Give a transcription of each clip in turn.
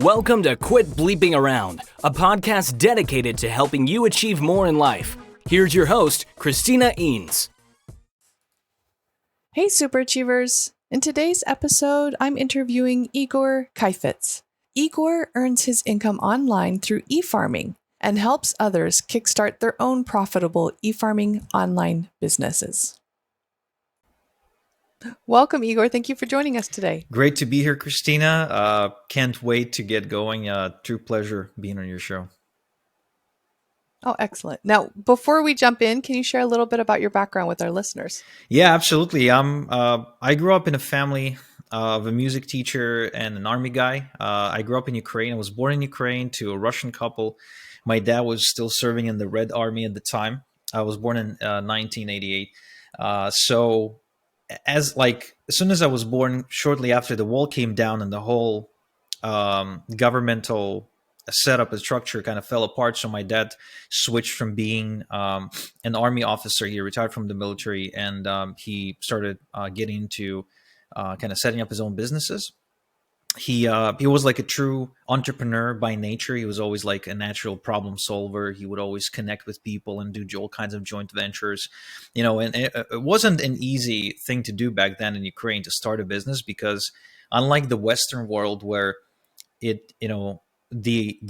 Welcome to Quit Bleeping Around, a podcast dedicated to helping you achieve more in life. Here's your host, Christina Eanes. Hey, superachievers. In today's episode, I'm interviewing Igor Kheifets. Igor earns his income online through e-farming and helps others kickstart their own profitable e-farming online businesses. Welcome, Igor. Thank you for joining us today. Great to be here, Christina. Can't wait to get going. True pleasure being on your show. Oh, excellent. Now, before we jump in, can you share a little bit about your background with our listeners? Yeah, absolutely. I grew up in a family of a music teacher and an army guy. I grew up in Ukraine. I was born in Ukraine to a Russian couple. My dad was still serving in the Red Army at the time. I was born in 1988. As soon as I was born, shortly after the wall came down and the whole governmental setup and structure kind of fell apart. So my dad switched from being an army officer. He retired from the military, and he started getting into kind of setting up his own businesses. He was like a true entrepreneur by nature. He was always like a natural problem solver. He would always connect with people and do all kinds of joint ventures, and it wasn't an easy thing to do back then in Ukraine to start a business, because unlike the Western world where the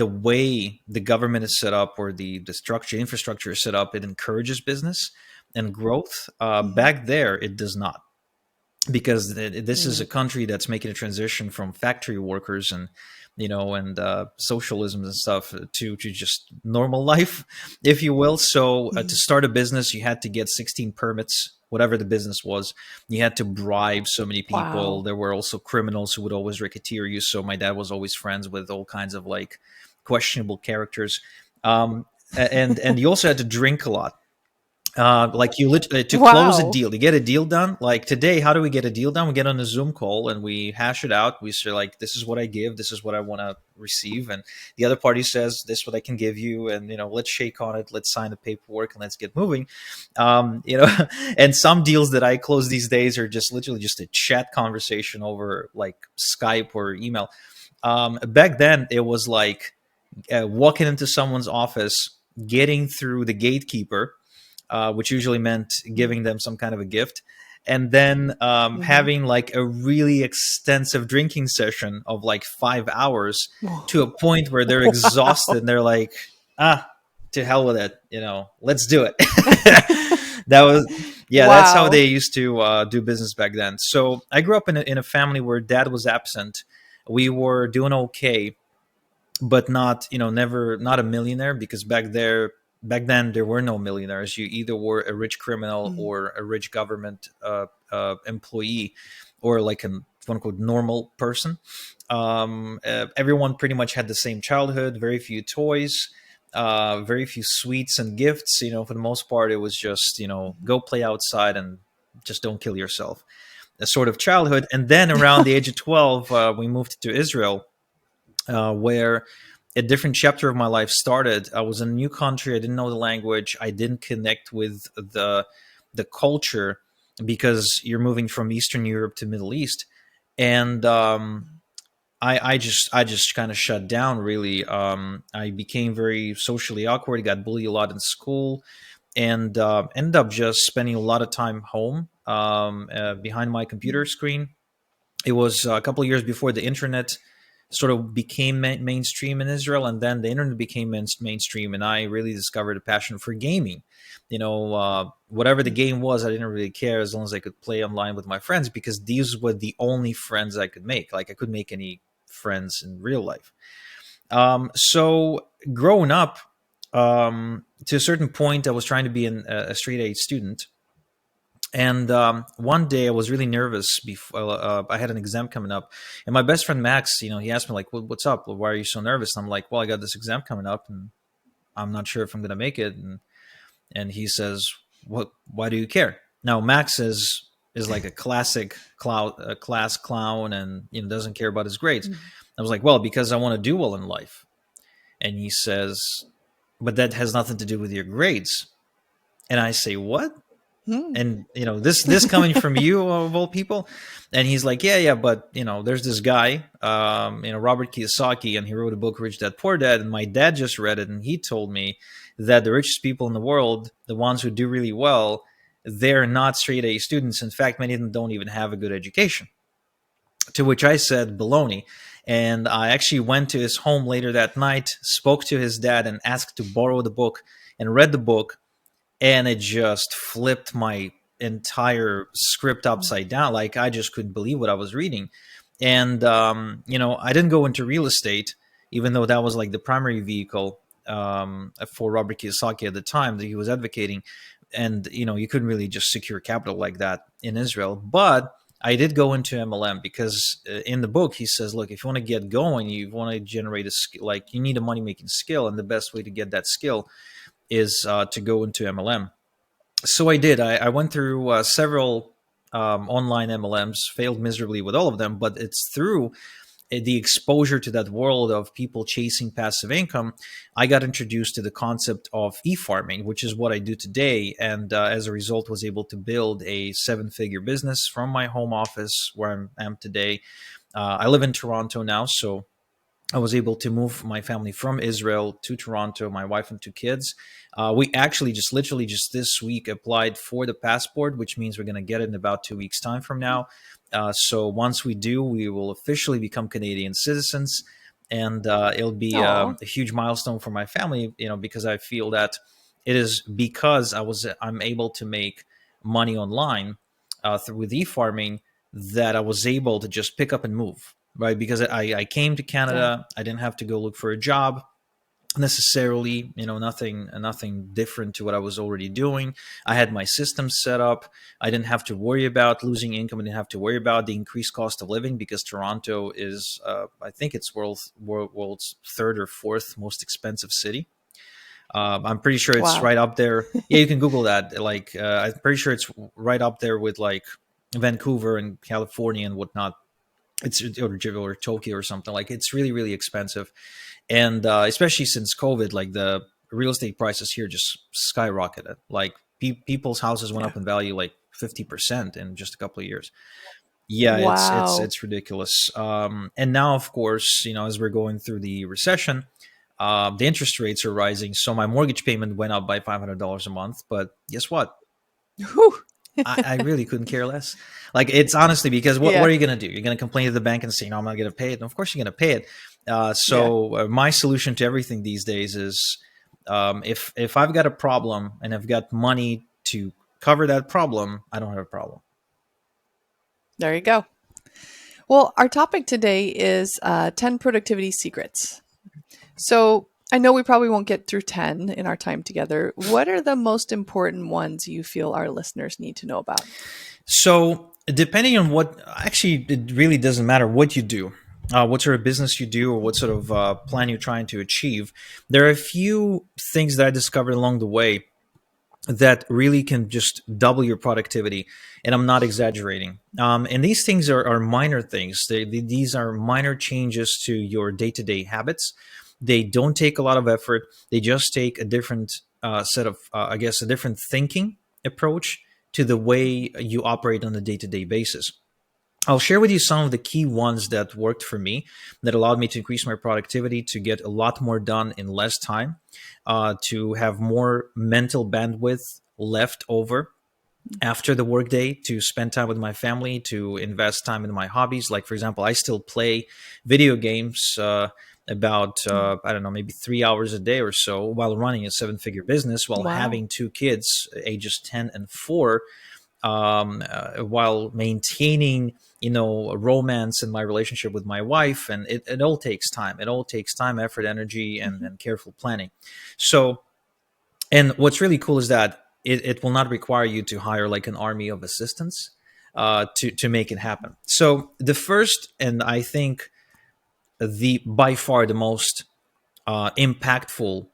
way the government is set up, or the infrastructure is set up, it encourages business and growth. Back there, it does not. Because this is a country that's making a transition from factory workers and socialism and stuff to just normal life, if you will. So to start a business, you had to get 16 permits, whatever the business was. You had to bribe so many people. Wow. There were also criminals who would always racketeer you. So my dad was always friends with all kinds of like questionable characters, and you also had to drink a lot. To close a deal, to get a deal done. Like today, how do we get a deal done? We get on a Zoom call and we hash it out. We say like, this is what I give, this is what I want to receive, and the other party says, this is what I can give you, and let's shake on it, let's sign the paperwork, and let's get moving. And some deals that I close these days are just literally just a chat conversation over like Skype or email. Back then, it was like walking into someone's office, getting through the gatekeeper, which usually meant giving them some kind of a gift, and then having like a really extensive drinking session of like 5 hours to a point where they're exhausted and they're like, to hell with it, let's do it. That's how they used to do business back then. So I grew up in a family where dad was absent. We were doing okay, but not a millionaire, because back then, there were no millionaires. You either were a rich criminal or a rich government employee, or like a quote-unquote normal person. Everyone pretty much had the same childhood, very few toys, very few sweets and gifts. For the most part, it was just, go play outside and just don't kill yourself, a sort of childhood. And then around the age of 12, we moved to Israel, where a different chapter of my life started. I was in a new country. I didn't know the language. I didn't connect with the culture, because you're moving from Eastern Europe to Middle East. And I just kind of shut down, really. I became very socially awkward. I got bullied a lot in school, and ended up just spending a lot of time home behind my computer screen. It was a couple of years before the internet sort of became mainstream in Israel, and then the internet became mainstream, and I really discovered a passion for gaming. Whatever the game was, I didn't really care, as long as I could play online with my friends, because these were the only friends I could make. Like, I couldn't make any friends in real life. So growing up, to a certain point, I was trying to be a straight-A student. And one day I was really nervous before I had an exam coming up, and my best friend Max, he asked me like, "What's up? Why are you so nervous?" And I'm like, "Well, I got this exam coming up, and I'm not sure if I'm going to make it." And he says, "What? Why do you care?" Now Max is like a classic class clown, and doesn't care about his grades. I was like, "Well, because I want to do well in life." And he says, "But that has nothing to do with your grades." And I say, "What?" Hmm. And this coming from you of all people. And he's like, yeah, but there's this guy, Robert Kiyosaki, and he wrote a book, Rich Dad Poor Dad, and my dad just read it, and he told me that the richest people in the world, the ones who do really well, they're not straight A students. In fact, many of them don't even have a good education. To which I said, baloney. And I actually went to his home later that night, spoke to his dad, and asked to borrow the book, and read the book. And it just flipped my entire script upside down. Like, I just couldn't believe what I was reading. And I didn't go into real estate, even though that was like the primary vehicle for Robert Kiyosaki at the time that he was advocating. And you couldn't really just secure capital like that in Israel. But I did go into MLM because in the book he says, look, if you want to get going, you want to generate a skill, like you need a money making skill, and the best way to get that skill is to go into MLM. So I did. I went through several online MLMs, failed miserably with all of them, but it's through the exposure to that world of people chasing passive income, I got introduced to the concept of e-farming, which is what I do today. And as a result, was able to build a 7-figure business from my home office where I am today. I live in Toronto now, so I was able to move my family from Israel to Toronto, my wife and 2 kids. We actually literally just this week applied for the passport, which means we're going to get it in about 2 weeks' time from now. So once we do, we will officially become Canadian citizens, and it'll be a huge milestone for my family, because I feel that it is because I'm able to make money online with e-farming that I was able to just pick up and move. Right, because I came to Canada, I didn't have to go look for a job necessarily, nothing different to what I was already doing. I had my system set up. I didn't have to worry about losing income. I didn't have to worry about the increased cost of living because Toronto is, I think it's world's 3rd or 4th most expensive city. I'm pretty sure it's right up there. Yeah, you can Google that. Like, I'm pretty sure it's right up there with like Vancouver and California and whatnot. It's or Tokyo or something. Like, it's really, really expensive. And especially since COVID, like the real estate prices here just skyrocketed. Like people's houses went up in value like 50% in just a couple of years. Yeah, it's ridiculous. And now, of course, as we're going through the recession, the interest rates are rising. So my mortgage payment went up by $500 a month. But guess what? I really couldn't care less. Like, it's honestly because what are you going to do? You're going to complain to the bank and say, no, I'm not going to pay it. And of course you're going to pay it. My solution to everything these days is if I've got a problem and I've got money to cover that problem, I don't have a problem. There you go. Well, our topic today is 10 productivity secrets. So I know we probably won't get through 10 in our time together. What are the most important ones you feel our listeners need to know about? So depending on actually, it really doesn't matter what you do, what sort of business you do, or what sort of plan you're trying to achieve. There are a few things that I discovered along the way that really can just double your productivity. And I'm not exaggerating. And these things are minor things. These are minor changes to your day-to-day habits. They don't take a lot of effort. They just take a different set of, a different thinking approach to the way you operate on a day-to-day basis. I'll share with you some of the key ones that worked for me, that allowed me to increase my productivity, to get a lot more done in less time, to have more mental bandwidth left over after the workday, to spend time with my family, to invest time in my hobbies. Like, for example, I still play video games about, I don't know, maybe 3 hours a day or so while running a 7-figure business, while having 2 kids, ages 10 and 4, while maintaining, a romance in my relationship with my wife. And it all takes time. It all takes time, effort, energy, and careful planning. So, and what's really cool is that it will not require you to hire like an army of assistants to make it happen. So the first, and I think by far the most impactful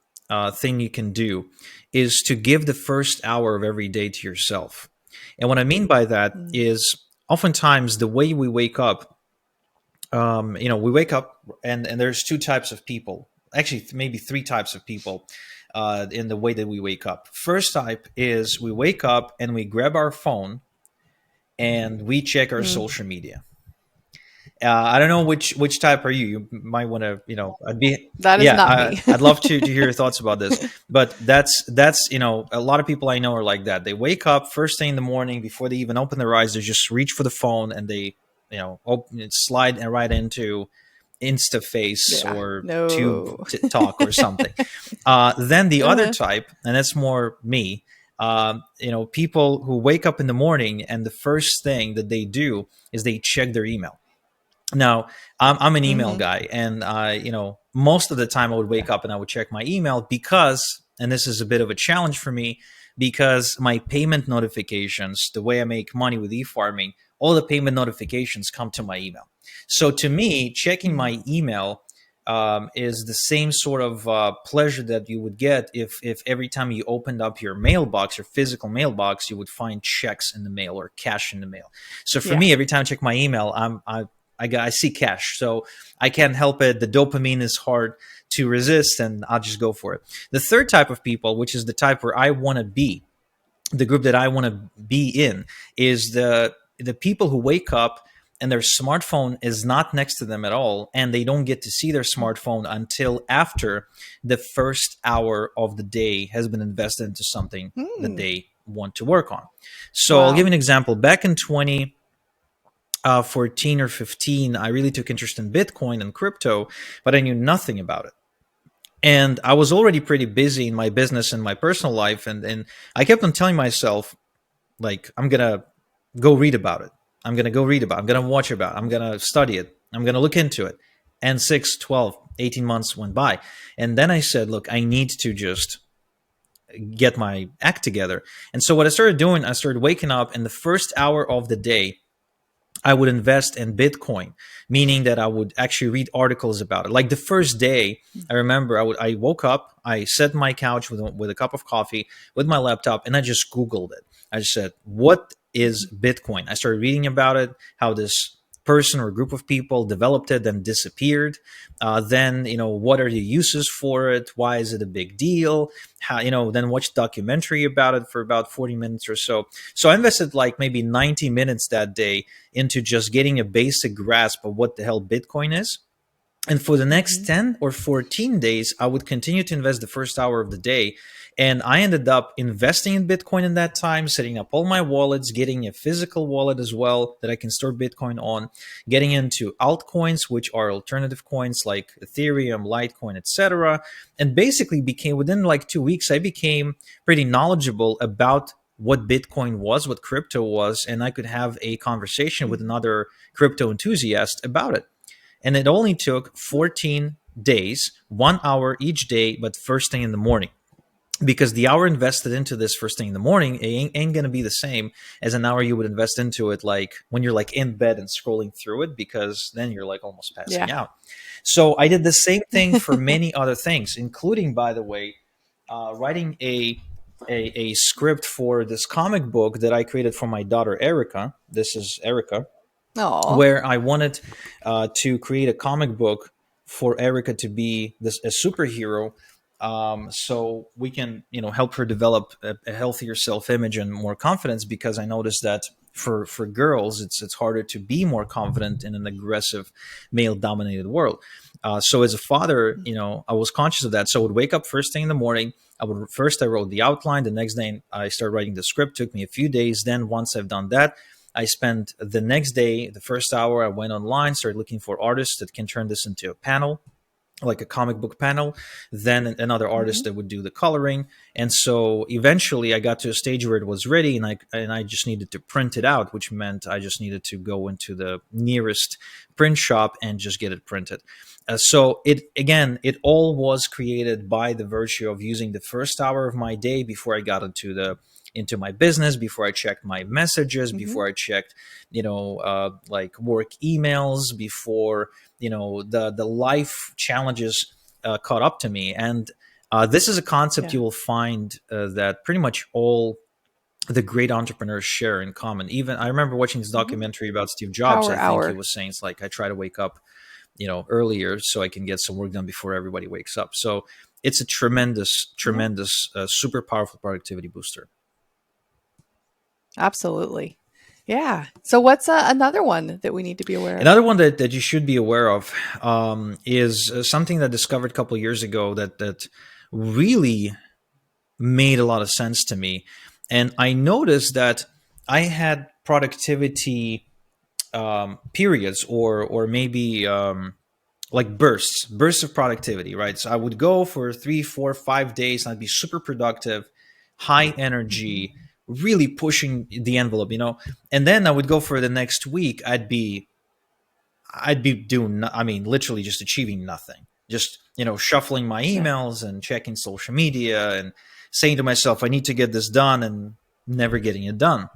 thing you can do, is to give the first hour of every day to yourself. And what I mean by that is, oftentimes the way we wake up, we wake up and there's 2 types of people, actually maybe 3 types of people. in the way that we wake up. First type is we wake up and we grab our phone and we check our social media. I don't know which type are you. You might want to, I'd be, That is not me. I'd love to hear your thoughts about this. But that's a lot of people I know are like that. They wake up first thing in the morning before they even open their eyes. They just reach for the phone and they, slide right into InstaFace or Tube Talk or something. Then the other type, and that's more me. People who wake up in the morning and the first thing that they do is they check their email. Now, I'm an email guy, and most of the time I would wake up and I would check my email because, and this is a bit of a challenge for me, because my payment notifications, the way I make money with e-farming, all the payment notifications come to my email. So to me, checking my email is the same sort of pleasure that you would get if every time you opened up your mailbox, your physical mailbox, you would find checks in the mail or cash in the mail. So for me, every time I check my email, I see cash, so I can't help it. The dopamine is hard to resist, and I'll just go for it. The third type of people, which is the type where I want to be, the group that I want to be in, is the people who wake up and their smartphone is not next to them at all, and they don't get to see their smartphone until after the first hour of the day has been invested into something that they want to work on. So I'll give you an example. Back in 2014 or 15, I really took interest in Bitcoin and crypto, but I knew nothing about it. And I was already pretty busy in my business and my personal life. And I kept on telling myself, like, I'm going to go read about it. I'm going to go read about it. I'm going to watch about it. I'm going to study it. I'm going to look into it. And 6, 12, 18 months went by. And then I said, look, I need to just get my act together. And so what I started doing, I started waking up, and the first hour of the day, I would invest in Bitcoin, meaning that I would actually read articles about it. Like the first day, I remember I woke up, I sat on my couch with a cup of coffee, with my laptop, and I just Googled it. I just said, what is Bitcoin? I started reading about it, how this person or group of people developed it, then disappeared. Then, what are the uses for it? Why is it a big deal? How, then watch documentary about it for about 40 minutes or so. So I invested like maybe 90 minutes that day into just getting a basic grasp of what the hell Bitcoin is. And for the next 10 or 14 days, I would continue to invest the first hour of the day. And I ended up investing in Bitcoin in that time, setting up all my wallets, getting a physical wallet as well that I can store Bitcoin on, getting into altcoins, which are alternative coins like Ethereum, Litecoin, etc. And basically within like 2 weeks, I became pretty knowledgeable about what Bitcoin was, what crypto was, and I could have a conversation with another crypto enthusiast about it. And it only took 14 days, 1 hour each day, but first thing in the morning. Because the hour invested into this first thing in the morning ain't going to be the same as an hour you would invest into it like when you're like in bed and scrolling through it, because then you're like almost passing out. So I did the same thing for many other things, including, by the way, writing a script for this comic book that I created for my daughter, Erica. This is Erica. Aww. Where I wanted to create a comic book for Erica to be a superhero. So we can, help her develop a healthier self-image and more confidence, because I noticed that for girls, it's harder to be more confident in an aggressive male-dominated world. So as a father, I was conscious of that. So I would wake up first thing in the morning. I wrote the outline. The next day I started writing the script. Took me a few days. Then once I've done that, I spent the next day, the first hour, I went online, started looking for artists that can turn this into a panel, like a comic book panel, then another artist that would do the coloring. And so eventually I got to a stage where it was ready, and I just needed to print it out, which meant I just needed to go into the nearest print shop and just get it printed. So it all was created by the virtue of using the first hour of my day before I got into my business, before I checked my messages, before I checked, like work emails, before, the life challenges caught up to me. And this is a concept you will find that pretty much all the great entrepreneurs share in common. Even I remember watching this documentary about Steve Jobs. He was saying, it's like, I try to wake up earlier so I can get some work done before everybody wakes up. So it's a tremendous, super powerful productivity booster. Absolutely. Yeah. So what's another one that we need to be aware of? Another one that you should be aware of is something that I discovered a couple of years ago that really made a lot of sense to me. And I noticed that I had productivity periods or maybe like bursts of productivity, right? So I would go for 3, 4, 5 days and I'd be super productive, high energy, really pushing the envelope, and then I would go for the next week. I'd be doing, I mean, literally just achieving nothing, just, shuffling my emails and checking social media and saying to myself, I need to get this done, and never getting it done.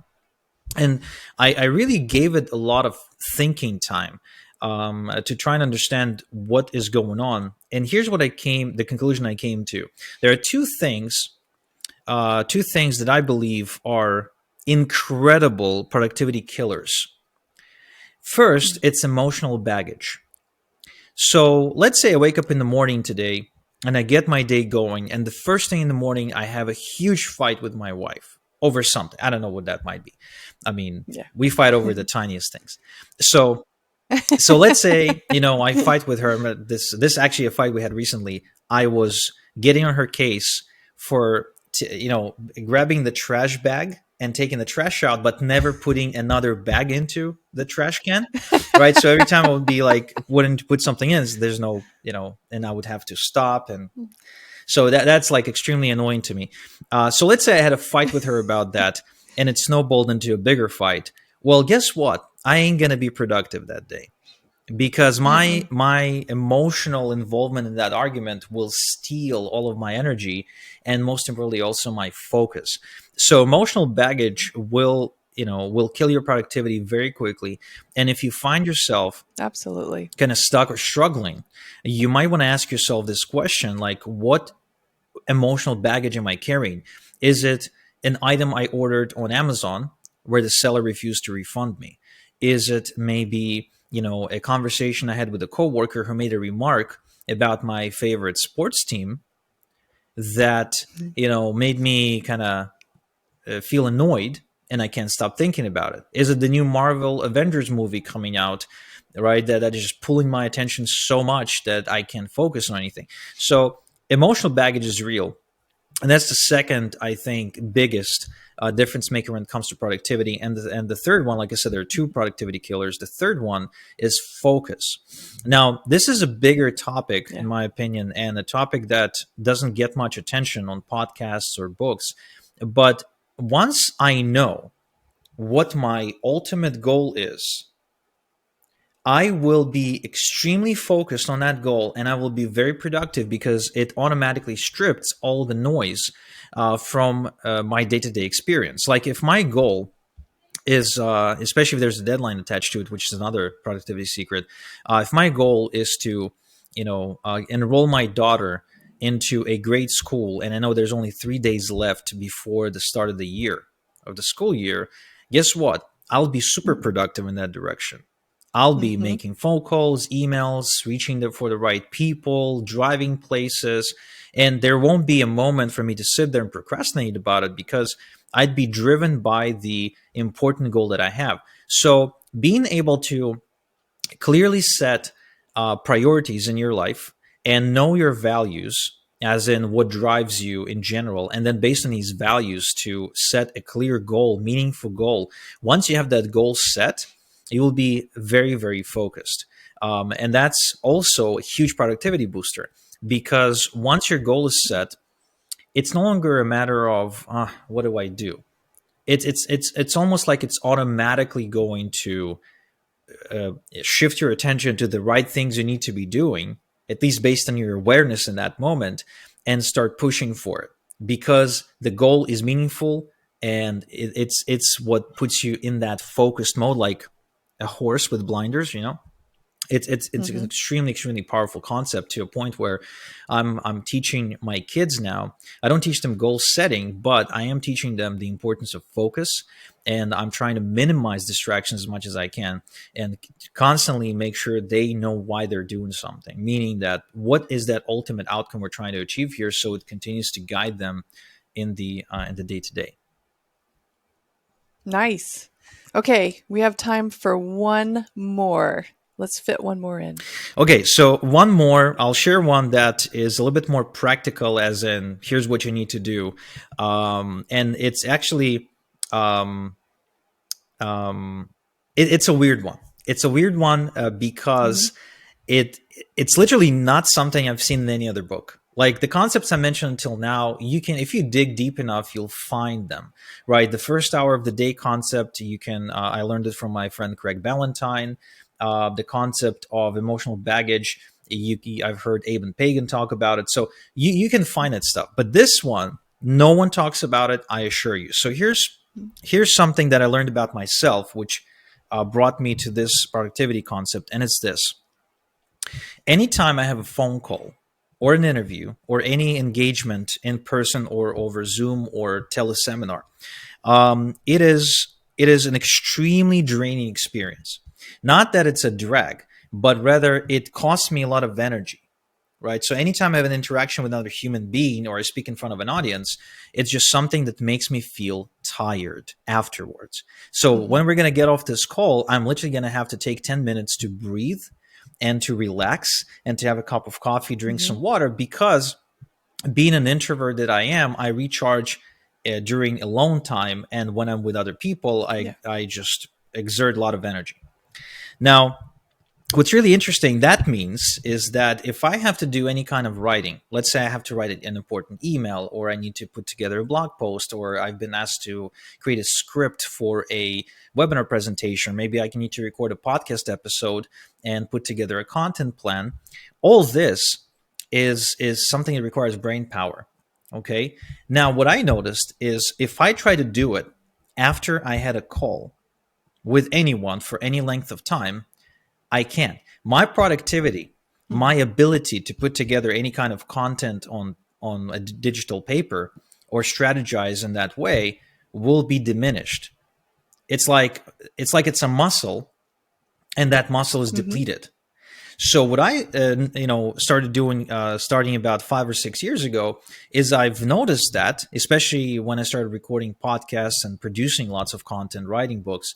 And I really gave it a lot of thinking time to try and understand what is going on. And here's the conclusion I came to. There are two things that I believe are incredible productivity killers. First, it's emotional baggage. So let's say I wake up in the morning today and I get my day going, and the first thing in the morning, I have a huge fight with my wife over something. I don't know what that might be. I mean, we fight over the tiniest things. So let's say, I fight with her. This actually a fight we had recently. I was getting on her case for, grabbing the trash bag and taking the trash out, but never putting another bag into the trash can, right? So every time I would be like, wouldn't put something in, there's no, and I would have to stop. And so that's like extremely annoying to me. So let's say I had a fight with her about that, and it snowballed into a bigger fight. Well, guess what? I ain't going to be productive that day, because my emotional involvement in that argument will steal all of my energy, and most importantly, also my focus. So emotional baggage will kill your productivity very quickly. And if you find yourself absolutely kind of stuck or struggling, you might want to ask yourself this question, like, what emotional baggage am I carrying? Is it an item I ordered on Amazon where the seller refused to refund me? Is it maybe, a conversation I had with a coworker who made a remark about my favorite sports team that, made me kind of feel annoyed, and I can't stop thinking about it? Is it the new Marvel Avengers movie coming out, right, that is just pulling my attention so much that I can't focus on anything? So emotional baggage is real. And that's the second, I think, biggest difference maker when it comes to productivity. And the third one, like I said, there are two productivity killers. The third one is focus. Now, this is a bigger topic, in my opinion, and a topic that doesn't get much attention on podcasts or books. But once I know what my ultimate goal is, I will be extremely focused on that goal, and I will be very productive because it automatically strips all the noise from my day-to-day experience. Like if my goal is, especially if there's a deadline attached to it, which is another productivity secret, if my goal is to, enroll my daughter into a great school, and I know there's only 3 days left before the start of the school year, guess what? I'll be super productive in that direction. I'll be making phone calls, emails, reaching for the right people, driving places, and there won't be a moment for me to sit there and procrastinate about it because I'd be driven by the important goal that I have. So being able to clearly set priorities in your life and know your values, as in what drives you in general, and then based on these values to set a clear goal, meaningful goal. Once you have that goal set, you will be very, very focused. And that's also a huge productivity booster, because once your goal is set, it's no longer a matter of what do I do. It's almost like it's automatically going to shift your attention to the right things you need to be doing, at least based on your awareness in that moment, and start pushing for it, because the goal is meaningful, and it's what puts you in that focused mode, like a horse with blinders, It's an extremely powerful concept, to a point where I'm teaching my kids now. I don't teach them goal setting, but I am teaching them the importance of focus, and I'm trying to minimize distractions as much as I can, and constantly make sure they know why they're doing something. Meaning that, what is that ultimate outcome we're trying to achieve here, so it continues to guide them in the day to day. Nice. Okay, we have time for one more. Let's fit one more in. Okay, so one more. I'll share one that is a little bit more practical, as in, here's what you need to do. And it's actually, it's a weird one. It's a weird one because it's literally not something I've seen in any other book. Like the concepts I mentioned until now, you can, if you dig deep enough, you'll find them, right? The first hour of the day concept, you can, I learned it from my friend Craig Ballantyne. The concept of emotional baggage, I've heard Aben Pagan talk about it. So you can find that stuff. But this one, no one talks about it, I assure you. So here's something that I learned about myself, which brought me to this productivity concept. And it's this. Anytime I have a phone call or an interview or any engagement in person or over Zoom or teleseminar, it is an extremely draining experience. Not that it's a drag, but rather it costs me a lot of energy, right? So anytime I have an interaction with another human being or I speak in front of an audience, it's just something that makes me feel tired afterwards. So when we're going to get off this call, I'm literally going to have to take 10 minutes to breathe and to relax and to have a cup of coffee, drink some water, because being an introvert that I am, I recharge during alone time. And when I'm with other people, I just exert a lot of energy. Now, what's really interesting that means is that if I have to do any kind of writing, let's say I have to write an important email, or I need to put together a blog post, or I've been asked to create a script for a webinar presentation, maybe I need to record a podcast episode and put together a content plan. All this is something that requires brain power. Okay. Now, what I noticed is if I try to do it after I had a call with anyone for any length of time, I can't. My productivity, my ability to put together any kind of content on a digital paper or strategize in that way will be diminished. It's like it's a muscle, and that muscle is depleted. So what I started doing starting about 5 or 6 years ago is I've noticed that, especially when I started recording podcasts and producing lots of content, writing books,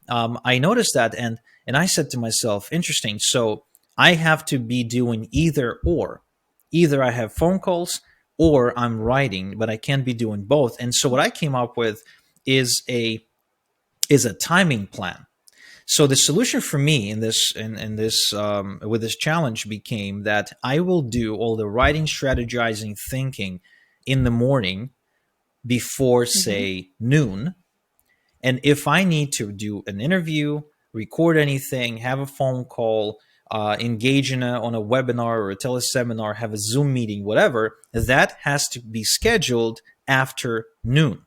I noticed that, and I said to myself, interesting, so I have to be doing either or. Either I have phone calls or I'm writing, but I can't be doing both. And so what I came up with is a timing plan. So the solution for me in this with this challenge became that I will do all the writing, strategizing, thinking in the morning before, say, noon. And if I need to do an interview, record anything, have a phone call, engage on a webinar or a teleseminar, have a Zoom meeting, whatever, that has to be scheduled after noon.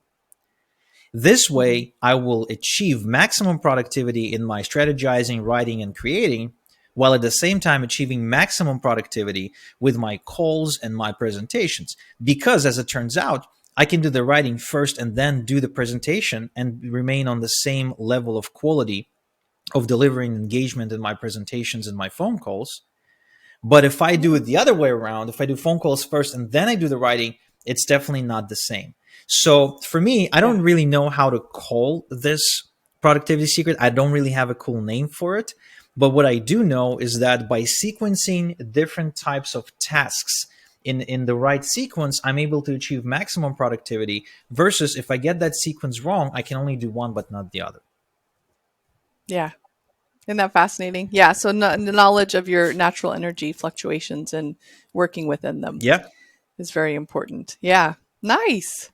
This way, I will achieve maximum productivity in my strategizing, writing, and creating, while at the same time achieving maximum productivity with my calls and my presentations. Because as it turns out, I can do the writing first and then do the presentation and remain on the same level of quality of delivering engagement in my presentations and my phone calls. But if I do it the other way around, if I do phone calls first and then I do the writing, it's definitely not the same. So for me, I don't really know how to call this productivity secret. I don't really have a cool name for it. But what I do know is that by sequencing different types of tasks in the right sequence, I'm able to achieve maximum productivity, versus if I get that sequence wrong, I can only do one but not the other. Yeah. Isn't that fascinating? Yeah. So the knowledge of your natural energy fluctuations and working within them is very important. Yeah. Nice.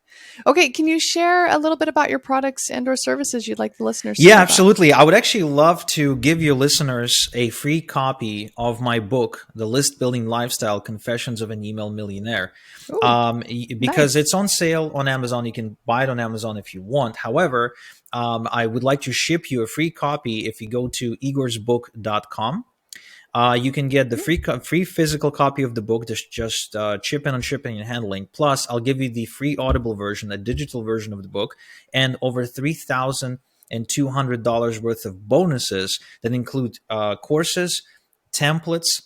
Okay. Can you share a little bit about your products and or services you'd like the listeners to know about? Absolutely. I would actually love to give your listeners a free copy of my book, The List Building Lifestyle: Confessions of an Email Millionaire. Because it's on sale on Amazon. You can buy it on Amazon if you want. However, I would like to ship you a free copy if you go to igorsbook.com. You can get the free physical copy of the book. Just chip in on shipping and handling. Plus, I'll give you the free Audible version, a digital version of the book, and over $3,200 worth of bonuses that include courses, templates,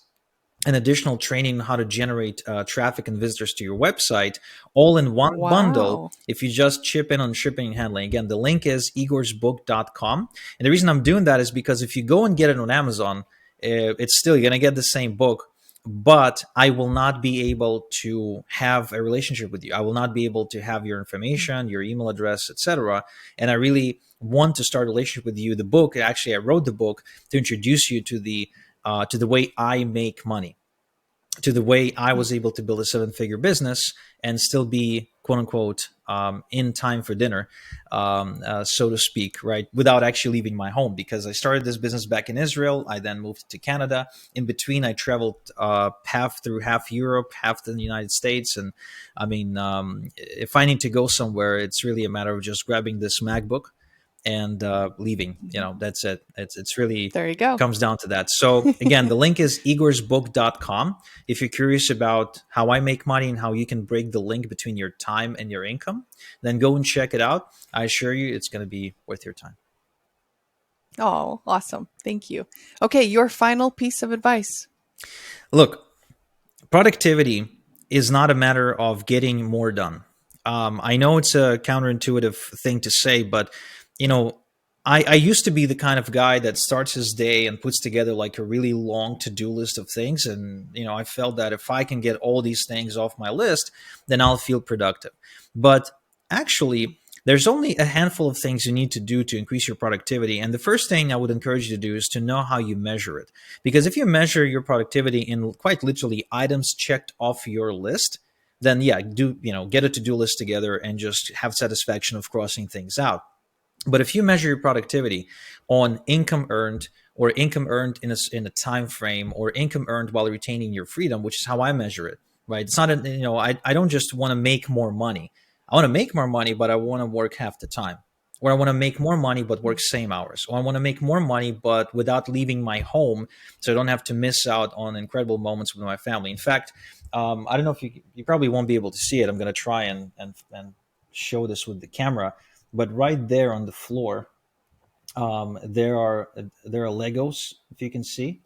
and additional training on how to generate traffic and visitors to your website, all in one bundle if you just chip in on shipping and handling. Again, the link is igorsbook.com. And the reason I'm doing that is because if you go and get it on Amazon, it's still, you're going to get the same book, but I will not be able to have a relationship with you. I will not be able to have your information, your email address, etc. And I really want to start a relationship with you. The book, actually, I wrote the book to introduce you to the way I make money, to the way I was able to build a 7-figure business and still be, quote unquote, in time for dinner, so to speak, right? Without actually leaving my home, because I started this business back in Israel. I then moved to Canada. In between, I traveled half Europe, half the United States. And I mean, if I need to go somewhere, it's really a matter of just grabbing this MacBook and leaving. That's it. It's really, there you go, comes down to that. So again, the link is igorsbook.com. If you're curious about how I make money and how you can break the link between your time and your income, then go and check it out. I assure you it's going to be worth your time. Oh, awesome. Thank you. Okay, your final piece of advice. Look, productivity is not a matter of getting more done. I know it's a counterintuitive thing to say, but I used to be the kind of guy that starts his day and puts together like a really long to-do list of things. And, I felt that if I can get all these things off my list, then I'll feel productive. But actually, there's only a handful of things you need to do to increase your productivity. And the first thing I would encourage you to do is to know how you measure it. Because if you measure your productivity in quite literally items checked off your list, then get a to-do list together and just have satisfaction of crossing things out. But if you measure your productivity on income earned, or income earned in a time frame, or income earned while retaining your freedom, which is how I measure it, right? It's not I don't just want to make more money. I want to make more money, but I want to work half the time. Or I want to make more money but work same hours. Or I want to make more money but without leaving my home, so I don't have to miss out on incredible moments with my family. In fact, I don't know if you probably won't be able to see it. I'm going to try and show this with the camera. But right there on the floor, there are Legos, if you can see.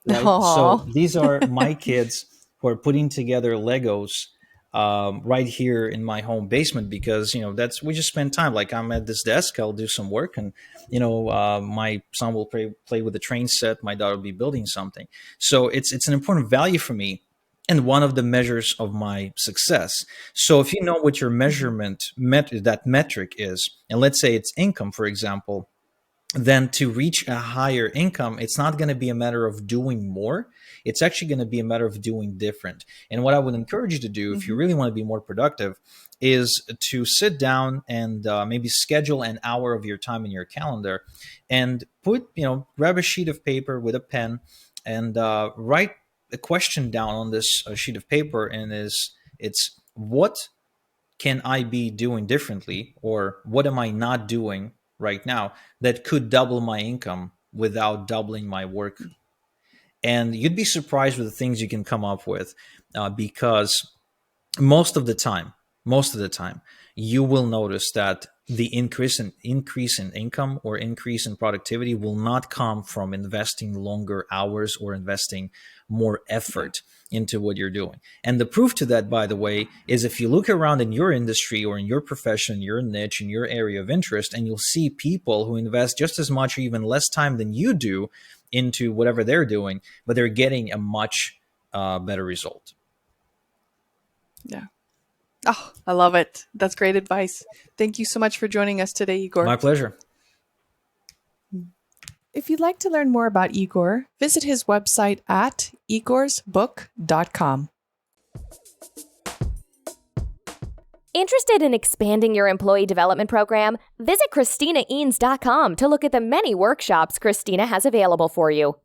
Right? So these are my kids who are putting together Legos right here in my home basement, because we just spend time. Like, I'm at this desk, I'll do some work, and my son will play with the train set, my daughter will be building something. So it's an important value for me, and one of the measures of my success. So if you know what your that metric is, and let's say it's income, for example, then to reach a higher income, it's not going to be a matter of doing more. It's actually going to be a matter of doing different. And what I would encourage you to do, if you really want to be more productive, is to sit down and maybe schedule an hour of your time in your calendar, and grab a sheet of paper with a pen and write a question down on this sheet of paper. And it's what can I be doing differently, or what am I not doing right now that could double my income without doubling my work? And you'd be surprised with the things you can come up with, because most of the time, you will notice that the increase in income or increase in productivity will not come from investing longer hours or investing more effort into what you're doing. And the proof to that, by the way, is if you look around in your industry or in your profession, your niche, in your area of interest, and you'll see people who invest just as much or even less time than you do into whatever they're doing, but they're getting a much better result. Yeah. Oh, I love it. That's great advice. Thank you so much for joining us today, Igor. My pleasure. If you'd like to learn more about Igor, visit his website at igorsbook.com. Interested in expanding your employee development program? Visit ChristinaEanes.com to look at the many workshops Christina has available for you.